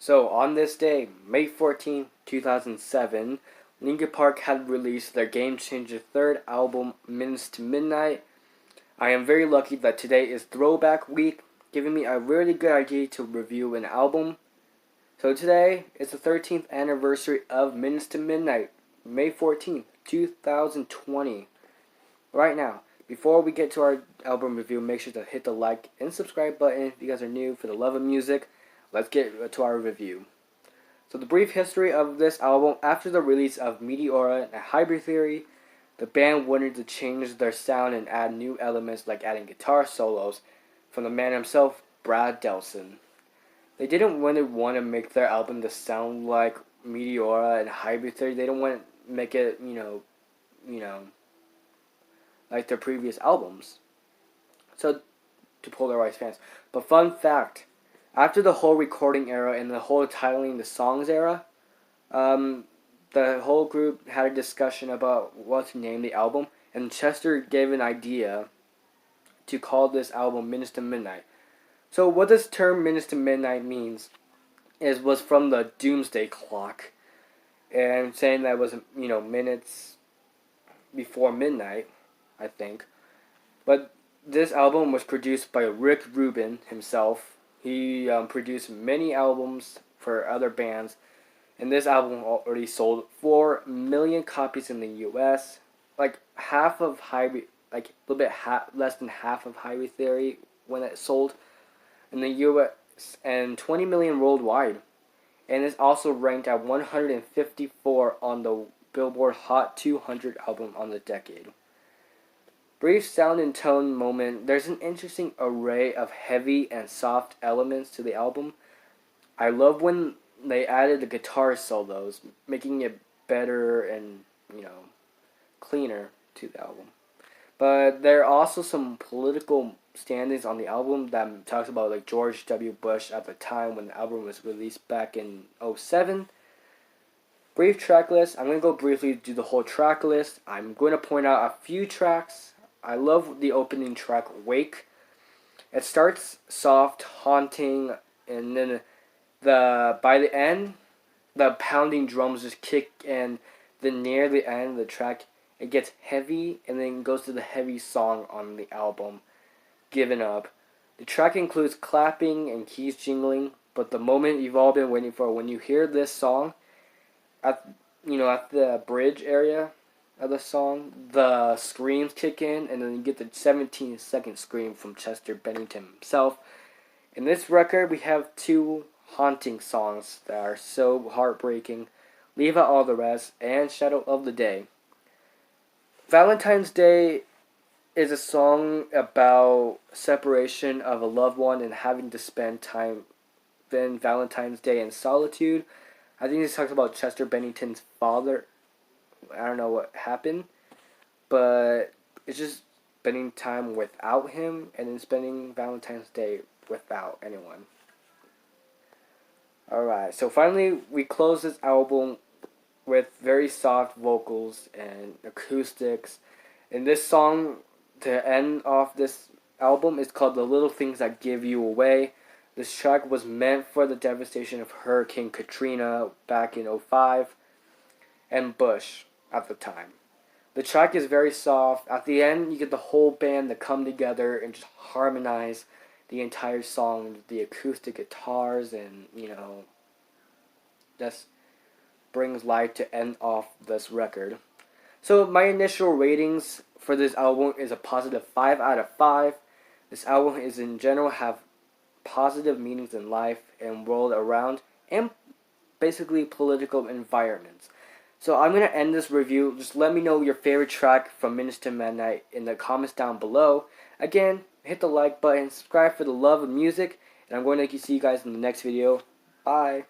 So on this day, May 14, 2007, Linkin Park had released their game-changer third album, Minutes to Midnight. I am very lucky that today is Throwback Week, giving me a really good idea to review an album. So today is the 13th anniversary of Minutes to Midnight, May 14th, 2020. Right now, before we get to our album review, make sure to hit the like and subscribe button if you guys are new. For the love of music, let's get to our review. So the brief history of this album: after the release of Meteora and Hybrid Theory, the band wanted to change their sound and add new elements like adding guitar solos from the man himself, Brad Delson. They didn't want to make their album to sound like Meteora and Hybrid Theory. They don't want to make it, like their previous albums. So, to polarize fans. But fun fact, after the whole recording era and the whole titling the songs era, the whole group had a discussion about what to name the album, and Chester gave an idea to call this album Minutes to Midnight. So what this term Minutes to Midnight means was from the Doomsday Clock, and saying that it was minutes before midnight, I think. But this album was produced by Rick Rubin himself. He produced many albums for other bands, and this album already sold 4 million copies in the U.S. Like half of less than half of Hybrid Theory when it sold in the U.S. and 20 million worldwide. And it's also ranked at 154 on the Billboard Hot 200 album on the decade. Brief sound and tone moment. There's an interesting array of heavy and soft elements to the album. I love when they added the guitar solos, making it better and, cleaner to the album. But there are also some political standings on the album that talks about like George W. Bush at the time when the album was released back in 2007. Brief track list. I'm going to go briefly do the whole track list. I'm going to point out a few tracks. I love the opening track, Wake. It starts soft, haunting, and then by the end, the pounding drums just kick, and then near the end of the track, it gets heavy, and then goes to the heavy song on the album, Given Up. The track includes clapping and keys jingling, but the moment you've all been waiting for, when you hear this song, at the bridge area of the song, the screams kick in, and then you get the 17-second scream from Chester Bennington himself. In this record, we have 2 haunting songs that are so heartbreaking: Leave Out All the Rest and Shadow of the Day. Valentine's Day is a song about separation of a loved one and having to spend Valentine's Day in solitude. I think this talks about Chester Bennington's father. I don't know what happened, but it's just spending time without him and then spending Valentine's Day without anyone. Alright, so finally we close this album with very soft vocals and acoustics. And this song, to end off this album, is called The Little Things That Give You Away. This track was meant for the devastation of Hurricane Katrina back in 2005 and Bush at the time. The track is very soft. At the end, you get the whole band to come together and just harmonize the entire song with the acoustic guitars, and just brings life to end off this record. So my initial ratings for this album is a positive 5 out of 5. This album is in general have positive meanings in life and world around, and basically political environments. So I'm going to end this review. Just let me know your favorite track from Minutes to Midnight in the comments down below. Again, hit the like button, subscribe for the love of music, and I'm going to see you guys in the next video. Bye.